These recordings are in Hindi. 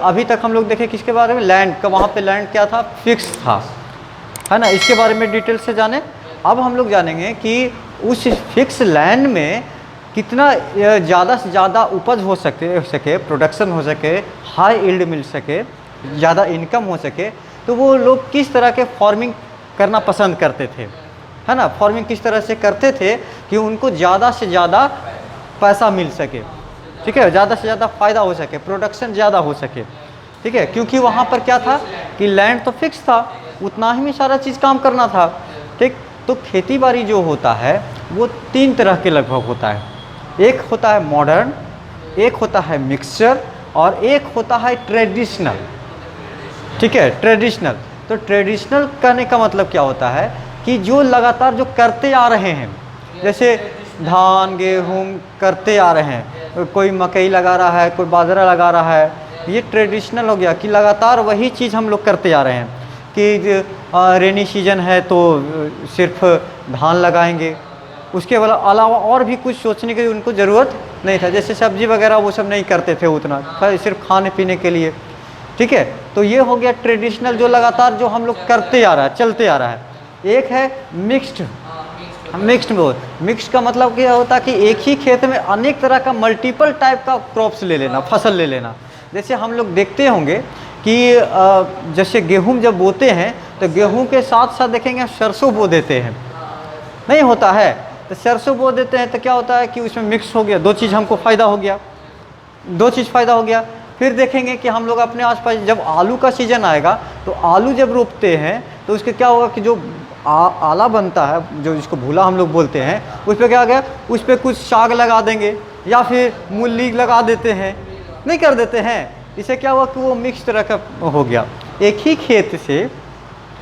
अभी तक हम लोग देखे किसके बारे में, लैंड का। वहाँ पे लैंड क्या था, फिक्स था, है ना। इसके बारे में डिटेल से जाने। अब हम लोग जानेंगे कि उस फिक्स लैंड में कितना ज़्यादा से ज़्यादा उपज हो सके, प्रोडक्शन हो सके, हाई यील्ड मिल सके, ज़्यादा इनकम हो सके, तो वो लोग किस तरह के फार्मिंग करना पसंद करते थे, है ना। फार्मिंग किस तरह से करते थे कि उनको ज़्यादा से ज़्यादा पैसा मिल सके, ठीक है, ज़्यादा से ज़्यादा फ़ायदा हो सके, प्रोडक्शन ज़्यादा हो सके, ठीक है। क्योंकि वहाँ पर क्या था कि लैंड तो फिक्स था, उतना ही में सारा चीज़ काम करना था, ठीक। तो खेती बाड़ी जो होता है वो 3 तरह के लगभग होता है। एक होता है मॉडर्न, एक होता है मिक्सचर, और एक होता है ट्रेडिशनल, ठीक है, ट्रेडिशनल। तो ट्रेडिशनल करने का मतलब क्या होता है कि जो लगातार जो करते आ रहे हैं, जैसे धान गेहूँ करते आ रहे हैं, कोई मकई लगा रहा है, कोई बाजरा लगा रहा है, ये ट्रेडिशनल हो गया कि लगातार वही चीज़ हम लोग करते आ रहे हैं। कि रेनी सीजन है तो सिर्फ धान लगाएंगे, उसके अलावा और भी कुछ सोचने की उनको ज़रूरत नहीं था। जैसे सब्जी वगैरह वो सब नहीं करते थे उतना, सिर्फ खाने पीने के लिए, ठीक है। तो ये हो गया ट्रेडिशनल, जो लगातार जो हम लोग करते आ रहा है, चलते आ रहा है। एक है मिक्स्ड। मिक्स्ड का मतलब क्या होता है कि एक ही खेत में अनेक तरह का मल्टीपल टाइप का क्रॉप्स ले लेना, फसल ले लेना। जैसे हम लोग देखते होंगे कि जैसे गेहूं जब बोते हैं तो गेहूं के साथ साथ देखेंगे सरसों बो देते हैं, नहीं होता है। तो सरसों बो देते हैं तो क्या होता है कि उसमें मिक्स हो गया, 2 चीज़ हमको फ़ायदा हो गया, 2 चीज़ फ़ायदा हो गया। फिर देखेंगे कि हम लोग अपने आसपास जब आलू का सीज़न आएगा तो आलू जब रोपते हैं तो उसके क्या होगा कि जो आला बनता है, जो इसको भूला हम लोग बोलते हैं, उस पर क्या गया, उस पर कुछ साग लगा देंगे या फिर मूली लगा देते हैं, नहीं कर देते हैं। इससे क्या हुआ कि वो मिक्स तरह का हो गया। एक ही खेत से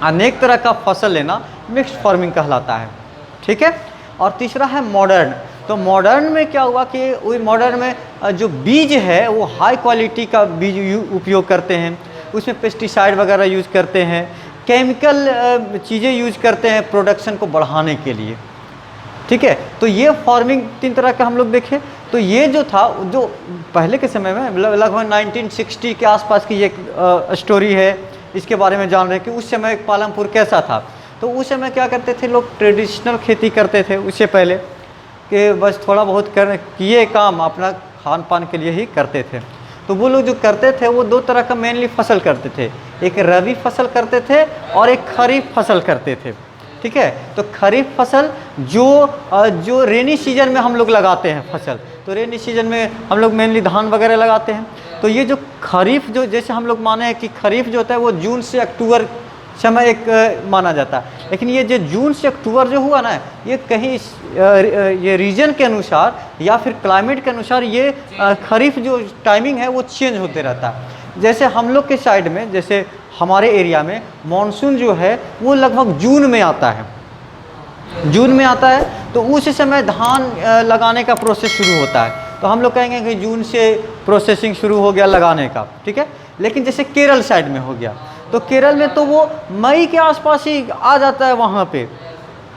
अनेक तरह का फसल लेना मिक्स्ड फार्मिंग कहलाता है, ठीक है। और तीसरा है मॉडर्न। तो मॉडर्न में क्या हुआ कि वही मॉडर्न में जो बीज है वो हाई क्वालिटी का बीज उपयोग करते हैं, उसमें पेस्टिसाइड वगैरह यूज़ करते हैं, केमिकल चीज़ें यूज़ करते हैं प्रोडक्शन को बढ़ाने के लिए, ठीक है। तो ये फार्मिंग 3 तरह का हम लोग देखें। तो ये जो था, जो पहले के समय में लगभग 1960 के आसपास की एक स्टोरी है, इसके बारे में जान रहे हैं कि उस समय पालमपुर कैसा था। तो उस समय क्या करते थे लोग, ट्रेडिशनल खेती करते थे उससे पहले, कि बस थोड़ा बहुत किए काम अपना खान पान के लिए ही करते थे। तो वो लोग जो करते थे वो 2 तरह का मेनली फसल करते थे, एक रबी फसल करते थे और एक खरीफ फसल करते थे, ठीक है। तो खरीफ फसल जो रेनी सीजन में हम लोग लगाते हैं फसल, तो रेनी सीजन में हम लोग मेनली धान वगैरह लगाते हैं। तो ये जो खरीफ, जो जैसे हम लोग माने हैं कि खरीफ जो होता है वो जून से अक्टूबर समय एक माना जाता है, लेकिन ये जो जून से अक्टूबर जो हुआ ना, ये कहीं ये रीजन के अनुसार या फिर क्लाइमेट के अनुसार ये खरीफ जो टाइमिंग है वो चेंज होते रहता है। जैसे हम लोग के साइड में, जैसे हमारे एरिया में मानसून जो है वो लगभग जून में आता है, जून में आता है। तो उस समय धान लगाने का प्रोसेस शुरू होता है। तो हम लोग कहेंगे कि जून से प्रोसेसिंग शुरू हो गया लगाने का, ठीक है। लेकिन जैसे केरल साइड में हो गया, तो केरल में तो वो मई के आसपास ही आ जाता है वहाँ पे,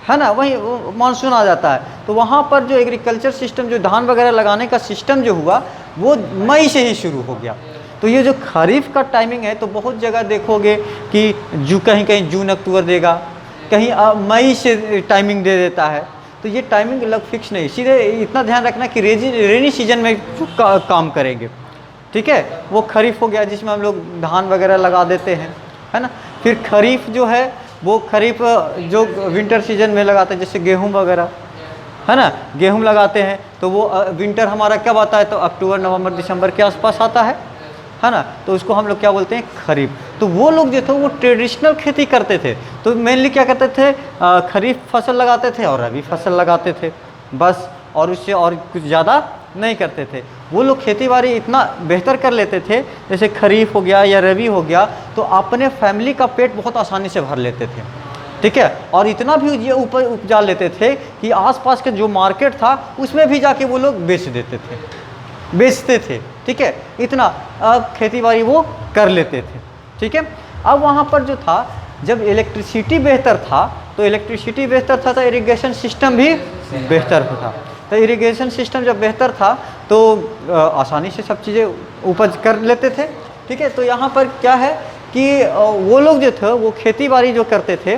है ना, वही मानसून आ जाता है। तो वहाँ पर जो एग्रीकल्चर सिस्टम, जो धान वगैरह लगाने का सिस्टम जो हुआ वो मई से ही शुरू हो गया। तो ये जो खरीफ का टाइमिंग है, तो बहुत जगह देखोगे कि कहीं कहीं जून अक्टूबर देगा, कहीं मई से टाइमिंग दे देता है। तो ये टाइमिंग लग फिक्स नहीं, सीधे इतना ध्यान रखना कि रेनी सीजन में जो काम करेंगे, ठीक है। वो खरीफ हो गया जिसमें हम लोग धान वगैरह लगा देते हैं, है ना। फिर खरीफ जो है वो खरीफ जो विंटर सीजन में लगाते हैं, जैसे गेहूँ वगैरह, है ना, गेहूँ लगाते हैं। तो वो विंटर हमारा कब आता है, तो अक्टूबर नवंबर दिसंबर के आसपास आता है ना। तो उसको हम लोग क्या बोलते हैं, खरीफ। तो वो लोग जो थे वो ट्रेडिशनल खेती करते थे। तो मेनली क्या करते थे, खरीफ फसल लगाते थे और रबी फसल लगाते थे बस, और उससे और कुछ ज़्यादा नहीं करते थे। वो लोग खेती बाड़ी इतना बेहतर कर लेते थे, जैसे खरीफ हो गया या रबी हो गया, तो अपने फैमिली का पेट बहुत आसानी से भर लेते थे, ठीक है। और इतना भी ये ऊपर उपजा लेते थे कि आसपास के जो मार्केट था उसमें भी जाके वो लोग बेचते थे, ठीक है। इतना खेती बाड़ी वो कर लेते थे, ठीक है। अब वहाँ पर जो था, जब इलेक्ट्रिसिटी बेहतर था, तो इलेक्ट्रिसिटी बेहतर था तो इरिगेशन सिस्टम भी बेहतर था। तो इरिगेशन सिस्टम जब बेहतर था तो आसानी से सब चीज़ें उपज कर लेते थे, ठीक है। तो यहाँ पर क्या है कि वो लोग जो थे वो खेती बाड़ी जो करते थे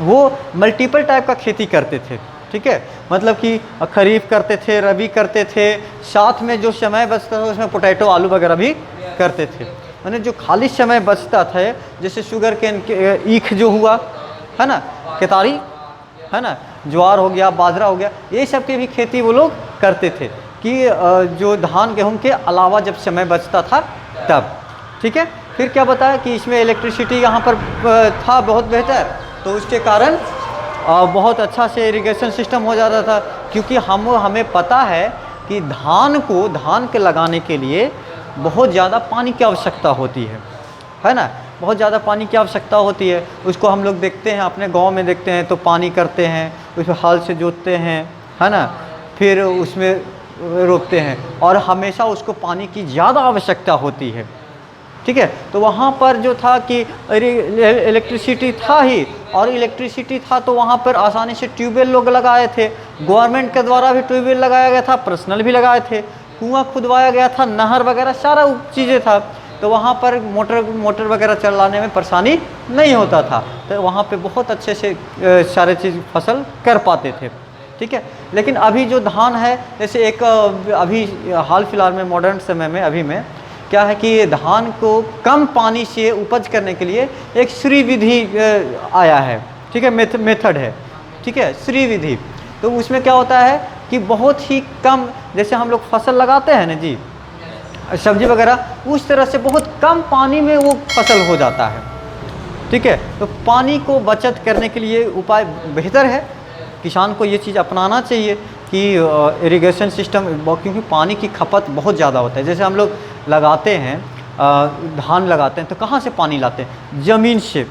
वो मल्टीपल टाइप का खेती करते थे, ठीक है। मतलब कि खरीफ करते थे, रबी करते थे, साथ में जो समय बचता था उसमें पोटैटो आलू वगैरह भी करते थे। मैंने जो खाली समय बचता था जैसे शुगर केन ईख जो हुआ है ना, केतारी है ना, ज्वार हो गया, बाजरा हो गया, ये सब की भी खेती वो लोग करते थे कि जो धान गेहूं के अलावा जब समय बचता था तब, ठीक है। फिर क्या बताया कि इसमें इलेक्ट्रिसिटी यहाँ पर था बहुत बेहतर, तो उसके कारण बहुत अच्छा से इरिगेशन सिस्टम हो जाता था। क्योंकि हमें पता है कि धान के लगाने के लिए बहुत ज़्यादा पानी की आवश्यकता होती है ना, बहुत ज़्यादा पानी की आवश्यकता होती है। उसको हम लोग देखते हैं, अपने गांव में देखते हैं तो पानी करते हैं, उसमें हल से जोतते हैं, है ना, फिर उसमें रोपते हैं और हमेशा उसको पानी की ज़्यादा आवश्यकता होती है, ठीक है। तो वहाँ पर जो था कि इलेक्ट्रिसिटी था ही, और इलेक्ट्रिसिटी था तो वहाँ पर आसानी से ट्यूबवेल लोग लगाए थे, गवर्नमेंट के द्वारा भी ट्यूबवेल लगाया गया था, पर्सनल भी लगाए थे, कुआं खुदवाया गया था, नहर वगैरह सारा चीज़ें था। तो वहाँ पर मोटर वगैरह चलाने में परेशानी नहीं होता था, तो वहाँ पे बहुत अच्छे से सारे चीज़ फसल कर पाते थे, ठीक है। लेकिन अभी जो धान है, जैसे एक अभी हाल फिलहाल में मॉडर्न समय में अभी में क्या है कि धान को कम पानी से उपज करने के लिए एक श्री विधि आया है, ठीक है, मेथड है, ठीक है, श्री विधि। तो उसमें क्या होता है कि बहुत ही कम, जैसे हम लोग फसल लगाते हैं ना जी, सब्जी वगैरह, उस तरह से बहुत कम पानी में वो फसल हो जाता है, ठीक है। तो पानी को बचत करने के लिए उपाय बेहतर है, किसान को ये चीज़ अपनाना चाहिए कि इरिगेशन सिस्टम, क्योंकि पानी की खपत बहुत ज़्यादा होता है। जैसे हम लोग लगाते हैं धान लगाते हैं तो कहाँ से पानी लाते हैं? ज़मीन से,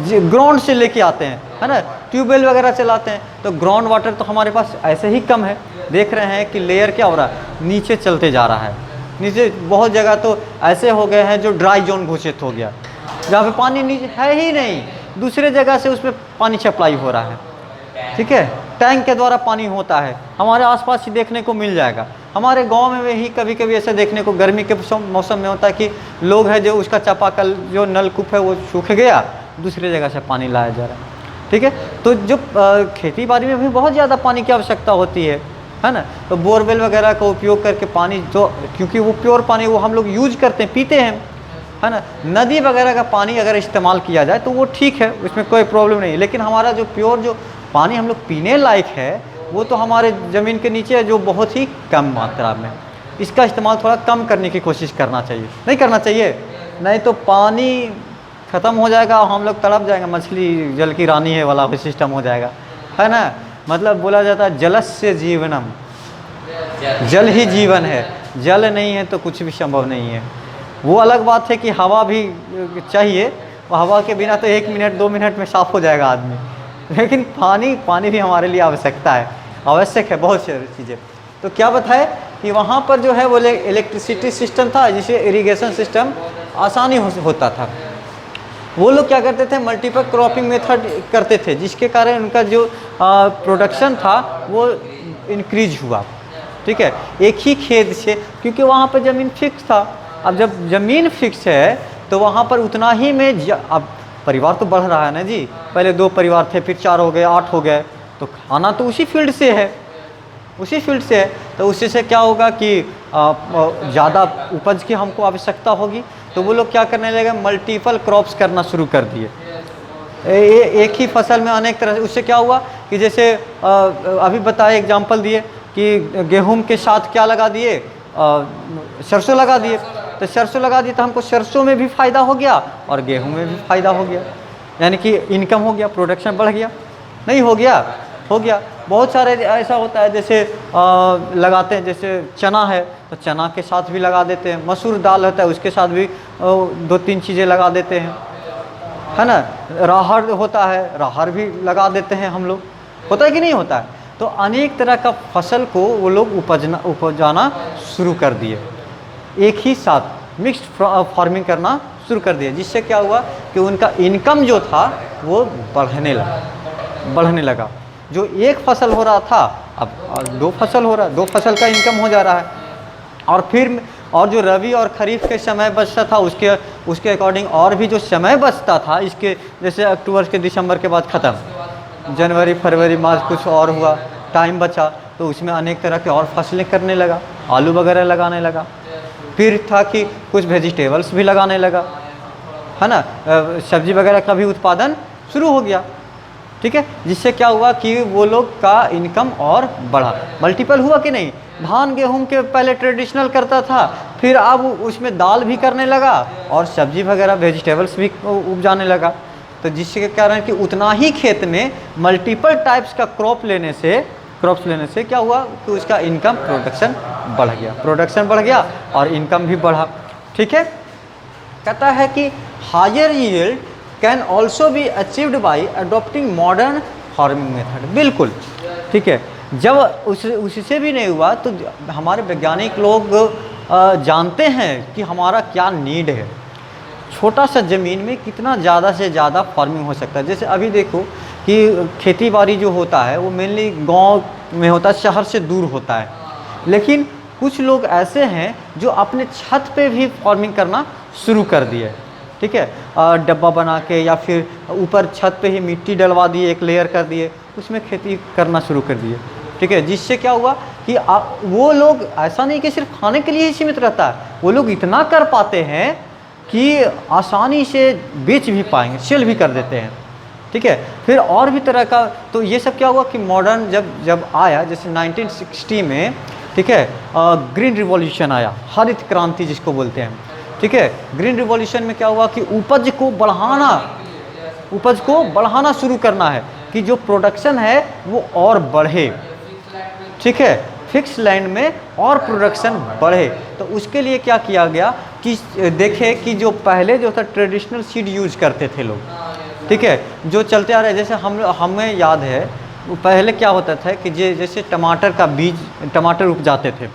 ग्राउंड से लेके आते हैं, है ना, ट्यूबवेल वगैरह चलाते हैं। तो ग्राउंड वाटर तो हमारे पास ऐसे ही कम है, देख रहे हैं कि लेयर क्या हो रहा है, नीचे चलते जा रहा है, नीचे बहुत जगह तो ऐसे हो गए हैं जो ड्राई जोन घोषित हो गया, जहाँ पे पानी नीचे है ही नहीं, दूसरे जगह से उसमें पानी सप्लाई हो रहा है, ठीक है, टैंक के द्वारा पानी होता है। हमारे आसपास ही देखने को मिल जाएगा। हमारे गांव में ही कभी कभी ऐसा देखने को गर्मी के मौसम में होता है कि लोग हैं जो उसका चापाकल जो नलकूप है वो सूख गया, दूसरे जगह से पानी लाया जा रहा है, ठीक है। तो जो खेती बाड़ी में भी बहुत ज़्यादा पानी की आवश्यकता होती है ना, तो बोरवेल वगैरह का उपयोग करके पानी, जो क्योंकि वो प्योर पानी वो हम लोग यूज करते हैं, पीते हैं, है ना। नदी वगैरह का पानी अगर इस्तेमाल किया जाए तो वो ठीक है, उसमें कोई प्रॉब्लम नहीं। लेकिन हमारा जो प्योर जो पानी हम लोग पीने लायक है वो तो हमारे ज़मीन के नीचे है, जो बहुत ही कम मात्रा में। इसका इस्तेमाल थोड़ा कम करने की कोशिश करना चाहिए, नहीं करना चाहिए, नहीं तो पानी ख़त्म हो जाएगा और हम लोग तड़प जाएंगे, मछली जल की रानी है वाला सिस्टम हो जाएगा, है ना। मतलब बोला जाता है जलस्य जीवनम, जल ही जीवन है, जल नहीं है तो कुछ भी संभव नहीं है। वो अलग बात है कि हवा भी चाहिए, हवा के बिना तो 1 मिनट 2 मिनट में साफ़ हो जाएगा आदमी, लेकिन पानी भी हमारे लिए आवश्यकता है, आवश्यक है बहुत सारी चीज़ें। तो क्या बताए कि वहाँ पर जो है वो इलेक्ट्रिसिटी सिस्टम था, जिससे इरिगेशन सिस्टम आसानी होता था। वो लोग क्या करते थे, मल्टीपल क्रॉपिंग मेथड करते थे, जिसके कारण उनका जो प्रोडक्शन था वो इंक्रीज हुआ, ठीक है, एक ही खेत से, क्योंकि वहाँ पर ज़मीन फिक्स था। अब जब ज़मीन फिक्स है तो वहाँ पर उतना ही में अब परिवार तो बढ़ रहा है ना जी, पहले 2 परिवार थे, फिर 4 हो गए, 8 हो गए, तो खाना तो उसी फील्ड से है, उसी फील्ड से है। तो उसी से क्या होगा कि ज़्यादा उपज की हमको आवश्यकता होगी, तो वो लोग क्या करने लगे, मल्टीपल क्रॉप्स करना शुरू कर दिए, एक ही फसल में अनेक तरह से। उससे क्या हुआ कि जैसे अभी बताए, एग्जाम्पल दिए कि गेहूं के साथ क्या लगा दिए, सरसों लगा दिए। तो सरसों लगा दिए तो हमको सरसों में भी फ़ायदा हो गया और गेहूं में भी फ़ायदा हो गया, यानी कि इनकम हो गया, प्रोडक्शन बढ़ गया, नहीं हो गया, हो गया। बहुत सारे ऐसा होता है, जैसे लगाते हैं, जैसे चना है तो चना के साथ भी लगा देते हैं, मसूर दाल होता है उसके साथ भी 2-3 चीज़ें लगा देते हैं, है ना। राहर होता है, राहर भी लगा देते हैं हम लोग, होता है कि नहीं होता है। तो अनेक तरह का फसल को वो लोग उपजाना शुरू कर दिए, एक ही साथ मिक्स्ड फार्मिंग करना शुरू कर दिया, जिससे क्या हुआ कि उनका इनकम जो था वो बढ़ने लगा। जो एक फसल हो रहा था अब 2 फसल हो रहा है, 2 फसल का इनकम हो जा रहा है। और फिर और जो रबी और खरीफ के समय बचता था उसके अकॉर्डिंग और भी जो समय बचता था इसके, जैसे अक्टूबर के दिसंबर के बाद ख़त्म, जनवरी फरवरी मार्च कुछ और हुआ, टाइम बचा, तो उसमें अनेक तरह के और फसलें करने लगा, आलू वगैरह लगाने लगा। फिर था कि कुछ वेजिटेबल्स भी लगाने लगा, है ना, सब्जी वगैरह का भी उत्पादन शुरू हो गया। ठीक है, जिससे क्या हुआ कि वो लोग का इनकम और बढ़ा, मल्टीपल हुआ कि नहीं। धान गेहूं के पहले ट्रेडिशनल करता था, फिर अब उसमें दाल भी करने लगा और सब्जी वगैरह वेजिटेबल्स भी उपजाने लगा। तो जिसके कारण कि उतना ही खेत में मल्टीपल टाइप्स का क्रॉप्स लेने से क्या हुआ कि उसका इनकम प्रोडक्शन बढ़ गया और इनकम भी बढ़ा। ठीक है, कहता है कि higher yield can also be achieved by adopting modern farming method. बिल्कुल ठीक है, जब उससे भी नहीं हुआ तो हमारे वैज्ञानिक लोग जानते हैं कि हमारा क्या नीड है, छोटा सा ज़मीन में कितना ज़्यादा से ज़्यादा फार्मिंग हो सकता है। जैसे अभी देखो कि खेती बाड़ी जो होता है वो मेनली गांव में होता है, शहर से दूर होता है, लेकिन कुछ लोग ऐसे हैं जो अपने छत पे भी फार्मिंग करना शुरू कर दिए। ठीक है, डब्बा बना के या फिर ऊपर छत पे ही मिट्टी डलवा दिए, एक लेयर कर दिए, उसमें खेती करना शुरू कर दिए। ठीक है, जिससे क्या हुआ कि वो लोग ऐसा नहीं कि सिर्फ खाने के लिए ही सीमित रहता है, वो लोग इतना कर पाते हैं कि आसानी से बेच भी पाएंगे, सेल भी कर देते हैं। ठीक है, फिर और भी तरह का, तो ये सब क्या हुआ कि मॉडर्न जब आया, जैसे 1960 में, ठीक है, ग्रीन रिवॉल्यूशन आया, हरित क्रांति जिसको बोलते हैं। ठीक है, ग्रीन रिवॉल्यूशन में क्या हुआ कि उपज को बढ़ाना शुरू करना है कि जो प्रोडक्शन है वो और बढ़े। ठीक है, फिक्स लैंड में और प्रोडक्शन बढ़े, तो उसके लिए क्या किया गया कि देखे कि जो पहले जो था ट्रेडिशनल सीड यूज करते थे लोग, ठीक है, जो चलते आ रहे, जैसे हमें याद है पहले क्या होता था कि जैसे टमाटर का बीज, टमाटर उपजाते थे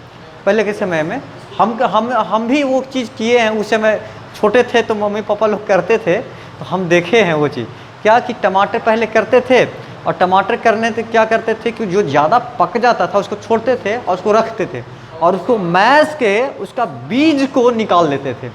पहले के समय में, हम भी वो चीज़ किए हैं। उस समय छोटे थे तो मम्मी पापा लोग करते थे, तो हम देखे हैं वो चीज़ क्या कि टमाटर पहले करते थे, और टमाटर करने से क्या करते थे कि जो ज़्यादा पक जाता था उसको छोड़ते थे और उसको रखते थे, और उसको मैश के उसका बीज को निकाल लेते थे,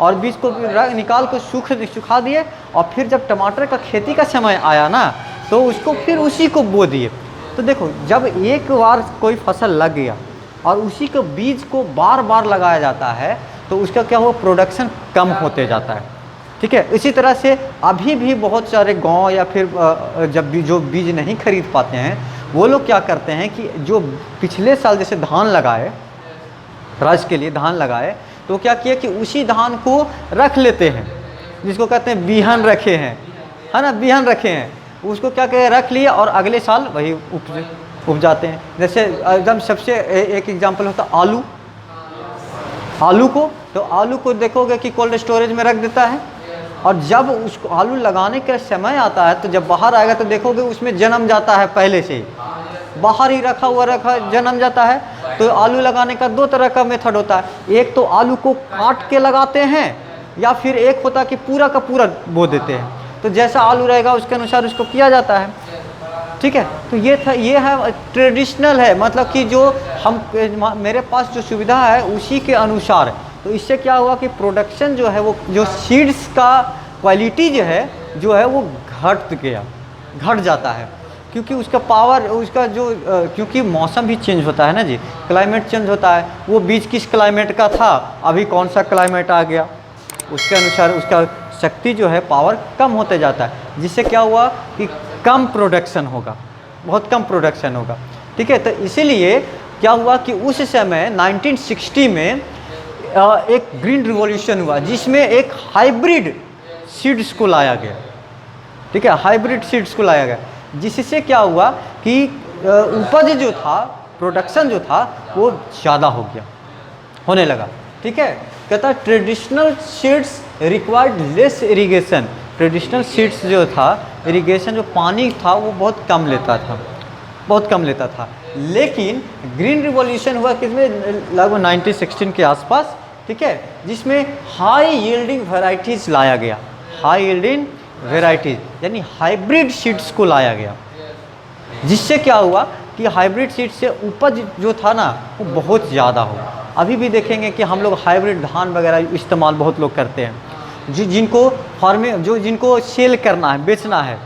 और बीज को निकाल कर सुखा दिए, और फिर जब टमाटर का खेती का समय आया ना तो उसको फिर उसी को बो दिए। तो देखो, जब एक बार कोई फसल लग गया और उसी के बीज को बार बार लगाया जाता है तो उसका क्या हुआ, प्रोडक्शन कम होते जाता है। ठीक है, इसी तरह से अभी भी बहुत सारे गांव या फिर जो बीज नहीं खरीद पाते हैं वो लोग क्या करते हैं कि जो पिछले साल जैसे धान लगाए, रस के लिए धान लगाए, तो क्या किया कि उसी धान को रख लेते हैं, जिसको कहते हैं बिहन रखे हैं, है ना, बिहन रखे हैं, उसको क्या कहे रख लिया और अगले साल वही उपजाते हैं। जैसे एकदम सबसे एक एग्जांपल होता आलू को देखोगे कि कोल्ड स्टोरेज में रख देता है, और जब उसको आलू लगाने का समय आता है तो जब बाहर आएगा तो देखोगे उसमें जन्म जाता है, पहले से ही बाहर ही रखा जन्म जाता है। तो आलू लगाने का दो तरह का मेथड होता है, एक तो आलू को काट के लगाते हैं, या फिर एक होता है कि पूरा का पूरा बो देते हैं, तो जैसा आलू रहेगा उसके अनुसार उसको किया जाता है। ठीक है, तो ये है ट्रेडिशनल है, मतलब कि जो मेरे पास जो सुविधा है उसी के अनुसार। तो इससे क्या हुआ कि प्रोडक्शन जो है वो जो सीड्स का क्वालिटी जो है वो घट जाता है, क्योंकि उसका पावर उसका जो क्योंकि मौसम भी चेंज होता है ना जी, क्लाइमेट चेंज होता है। वो बीज किस क्लाइमेट का था, अभी कौन सा क्लाइमेट आ गया, उसके अनुसार उसका शक्ति जो है पावर कम होते जाता है, जिससे क्या हुआ कि कम प्रोडक्शन होगा, बहुत कम प्रोडक्शन होगा। ठीक है, तो इसीलिए क्या हुआ कि उस समय 1960 में एक ग्रीन रिवॉल्यूशन हुआ, जिसमें एक हाइब्रिड सीड्स को लाया गया। ठीक है, हाइब्रिड सीड्स को लाया गया, जिससे क्या हुआ कि उपज जो था, प्रोडक्शन जो था वो ज़्यादा होने लगा। ठीक है, कहता traditional seeds required less irrigation. Traditional seeds जो था, इरिगेशन जो पानी था वो बहुत कम लेता था। लेकिन ग्रीन रिवॉल्यूशन हुआ किसमें, लगभग 1916 के आसपास। ठीक है, जिसमें हाई यील्डिंग वेराइटीज़ लाया गया, हाई यील्डिंग वेराइटीज़ यानी हाइब्रिड सीड्स को लाया गया, जिससे क्या हुआ कि हाइब्रिड सीड से उपज जो था ना वो बहुत ज़्यादा हो। अभी भी देखेंगे कि हम लोग हाइब्रिड धान वगैरह इस्तेमाल बहुत लोग करते हैं, जिनको सेल करना है, बेचना है,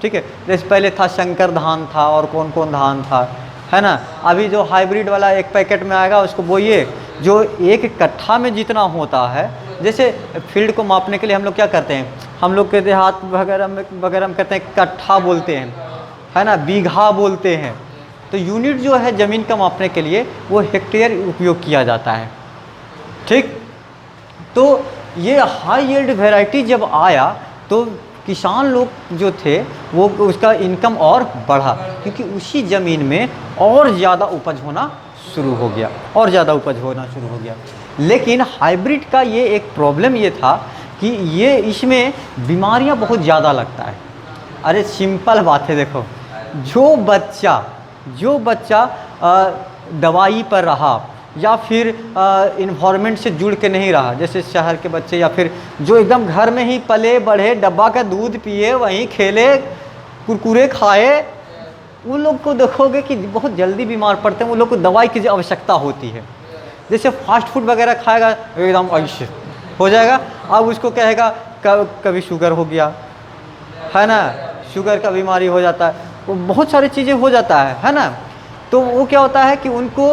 ठीक है। जैसे पहले था शंकर धान था और कौन कौन धान था, है ना। अभी जो हाइब्रिड वाला एक पैकेट में आएगा उसको बोइए, जो एक कट्ठा में जितना होता है, जैसे फील्ड को मापने के लिए हम लोग क्या करते हैं, हम लोग के देहात वगैरह में करते हैं कट्ठा बोलते हैं, है ना, बीघा बोलते हैं। तो यूनिट जो है ज़मीन का मापने के लिए वो हेक्टेयर उपयोग किया जाता है, ठीक। तो ये हाई यील्ड वैरायटी जब आया तो किसान लोग जो थे वो उसका इनकम और बढ़ा, क्योंकि उसी ज़मीन में और ज़्यादा उपज होना शुरू हो गया, और ज़्यादा उपज होना शुरू हो गया। लेकिन हाइब्रिड का ये एक प्रॉब्लम ये था कि ये इसमें बीमारियां बहुत ज़्यादा लगता है। अरे सिंपल बात है, देखो जो बच्चा दवाई पर रहा या फिर इन्वायरमेंट से जुड़ के नहीं रहा, जैसे शहर के बच्चे या फिर जो एकदम घर में ही पले बढ़े, डब्बा का दूध पिए, वहीं खेले, कुरकुरे खाए, उन लोग को देखोगे कि बहुत जल्दी बीमार पड़ते हैं। उन लोग को दवाई की आवश्यकता होती है। जैसे फास्ट फूड वगैरह खाएगा एकदम ऐसे हो जाएगा, अब उसको कहेगा कभी शुगर हो गया, है ना, शुगर का बीमारी हो जाता है, वो बहुत सारी चीज़ें हो जाता है ना। तो वो क्या होता है कि उनको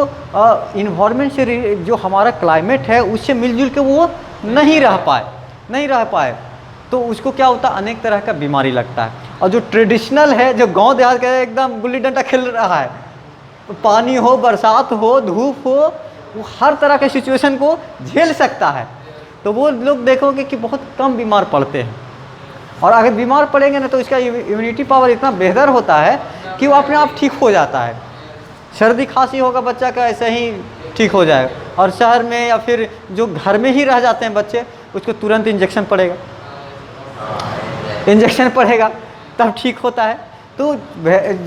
इन्वायरमेंट से जो हमारा क्लाइमेट है उससे मिलजुल के वो नहीं रह पाए, तो उसको क्या होता है, अनेक तरह का बीमारी लगता है। और जो ट्रेडिशनल है, जो गांव देहात का एकदम गुल्ली डंडा खेल रहा है, पानी हो, बरसात हो, धूप हो, वो हर तरह के सिचुएशन को झेल सकता है, तो वो लोग देखोगे कि बहुत कम बीमार पड़ते हैं। और अगर बीमार पड़ेंगे ना तो इसका इम्यूनिटी पावर इतना बेहतर होता है कि वो अपने आप ठीक हो जाता है। सर्दी खांसी होगा बच्चा का, ऐसे ही ठीक हो जाएगा। और शहर में या फिर जो घर में ही रह जाते हैं बच्चे, उसको तुरंत इंजेक्शन पड़ेगा तब ठीक होता है। तो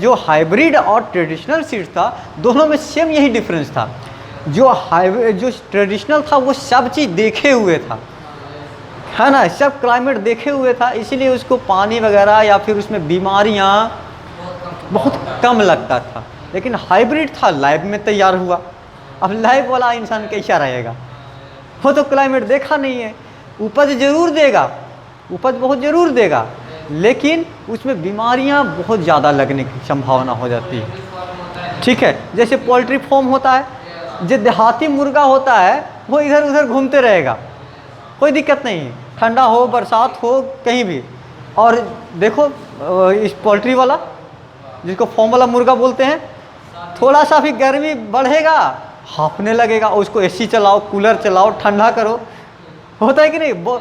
जो हाइब्रिड और ट्रेडिशनल सीड्स था, दोनों में सेम यही डिफरेंस था। जो ट्रेडिशनल था वो सब चीज़ देखे हुए था, है ना, सब क्लाइमेट देखे हुए था, इसीलिए उसको पानी वगैरह या फिर उसमें बीमारियां बहुत कम लगता था। लेकिन हाइब्रिड था, लाइव में तैयार हुआ। अब लाइव वाला इंसान कैसा रहेगा, वो तो क्लाइमेट देखा नहीं है। उपज जरूर देगा, उपज बहुत ज़रूर देगा, लेकिन उसमें बीमारियां बहुत ज़्यादा लगने की संभावना हो जाती है, ठीक है। जैसे पोल्ट्री फार्म होता है, जो देहाती मुर्गा होता है वो इधर उधर घूमते रहेगा, कोई दिक्कत नहीं है, ठंडा हो बरसात हो कहीं भी। और देखो इस पोल्ट्री वाला, जिसको फार्म वाला मुर्गा बोलते हैं, थोड़ा सा भी गर्मी बढ़ेगा हाँफने लगेगा, उसको एसी चलाओ, कूलर चलाओ, ठंडा करो, होता है कि नहीं।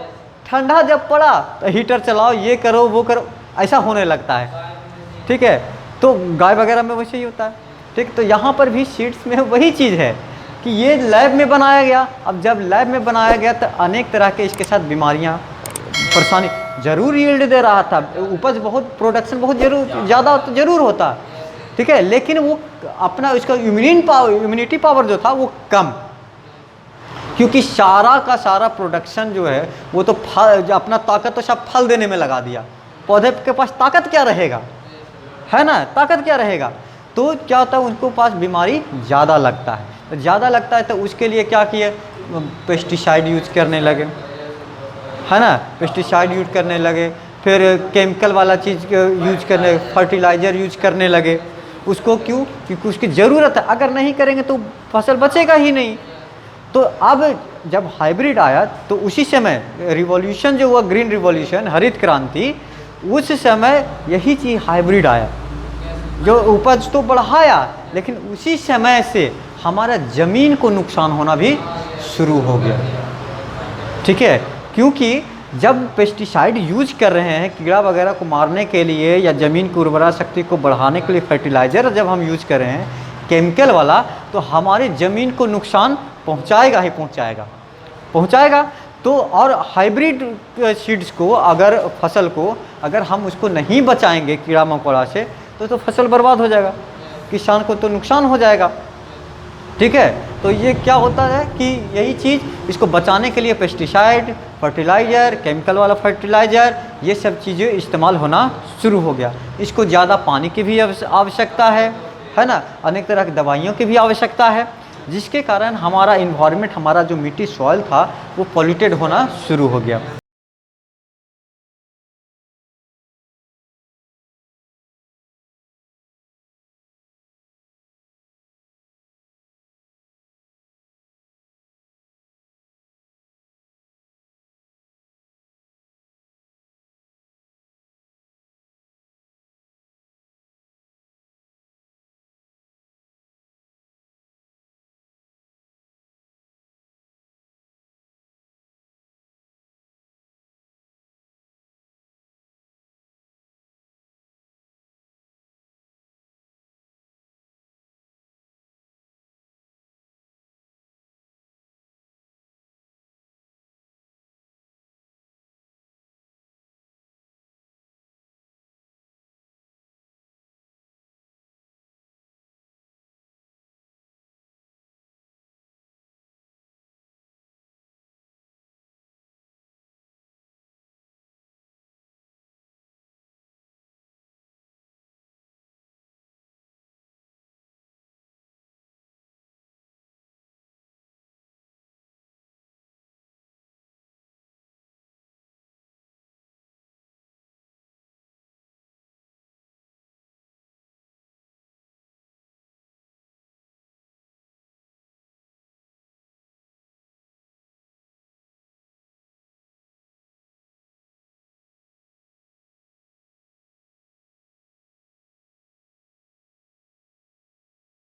ठंडा जब पड़ा तो हीटर चलाओ, ये करो वो करो, ऐसा होने लगता है, ठीक है। तो गाय वगैरह में वैसे ही होता है, ठीक। तो यहाँ पर भी सीड्स में वही चीज़ है कि ये लैब में बनाया गया। अब जब लैब में बनाया गया तो अनेक तरह के इसके साथ बीमारियां, परेशानी, ज़रूर यील्ड दे रहा था, उपज बहुत, प्रोडक्शन बहुत ज़्यादा तो ज़रूर होता, ठीक है, लेकिन वो अपना उसका इम्यूनिटी पावर जो था वो कम, क्योंकि सारा का सारा प्रोडक्शन जो है वो तो फल, अपना ताकत तो सब फल देने में लगा दिया। पौधे के पास ताकत क्या रहेगा, है ना, ताकत क्या रहेगा। तो क्या होता है, उनको पास बीमारी ज़्यादा लगता है, ज़्यादा लगता है तो उसके लिए क्या किए, पेस्टिसाइड यूज करने लगे, है ना, पेस्टिसाइड यूज करने लगे, फिर केमिकल वाला चीज़ यूज करने, फर्टिलाइज़र यूज करने लगे। उसको क्यों, क्योंकि उसकी ज़रूरत है, अगर नहीं करेंगे तो फसल बचेगा ही नहीं। तो अब जब हाइब्रिड आया तो उसी समय रिवॉल्यूशन जो हुआ, ग्रीन रिवॉल्यूशन, हरित क्रांति, उस समय यही चीज़ हाइब्रिड आया, जो उपज तो बढ़ाया, लेकिन उसी समय से हमारा ज़मीन को नुकसान होना भी शुरू हो गया, ठीक है। क्योंकि जब पेस्टिसाइड यूज कर रहे हैं कीड़ा वगैरह को मारने के लिए या ज़मीन की उर्वरा शक्ति को बढ़ाने के लिए, फर्टिलाइज़र जब हम यूज कर रहे हैं केमिकल वाला, तो हमारी ज़मीन को नुकसान पहुंचाएगा ही पहुंचाएगा। तो और हाइब्रिड सीड्स को, अगर फसल को अगर हम उसको नहीं बचाएंगे कीड़ा मकोड़ा से, तो फसल बर्बाद हो जाएगा, किसान को तो नुकसान हो जाएगा, ठीक है। तो ये क्या होता है कि यही चीज़, इसको बचाने के लिए पेस्टिसाइड, फर्टिलाइज़र, केमिकल वाला फर्टिलाइज़र, ये सब चीज़ें इस्तेमाल होना शुरू हो गया। इसको ज़्यादा पानी की भी आवश्यकता है ना, अनेक तरह की दवाइयों की भी आवश्यकता है। जिसके कारण हमारा इन्वायरमेंट, हमारा जो मिट्टी सॉइल था वो पॉल्यूटेड होना शुरू हो गया।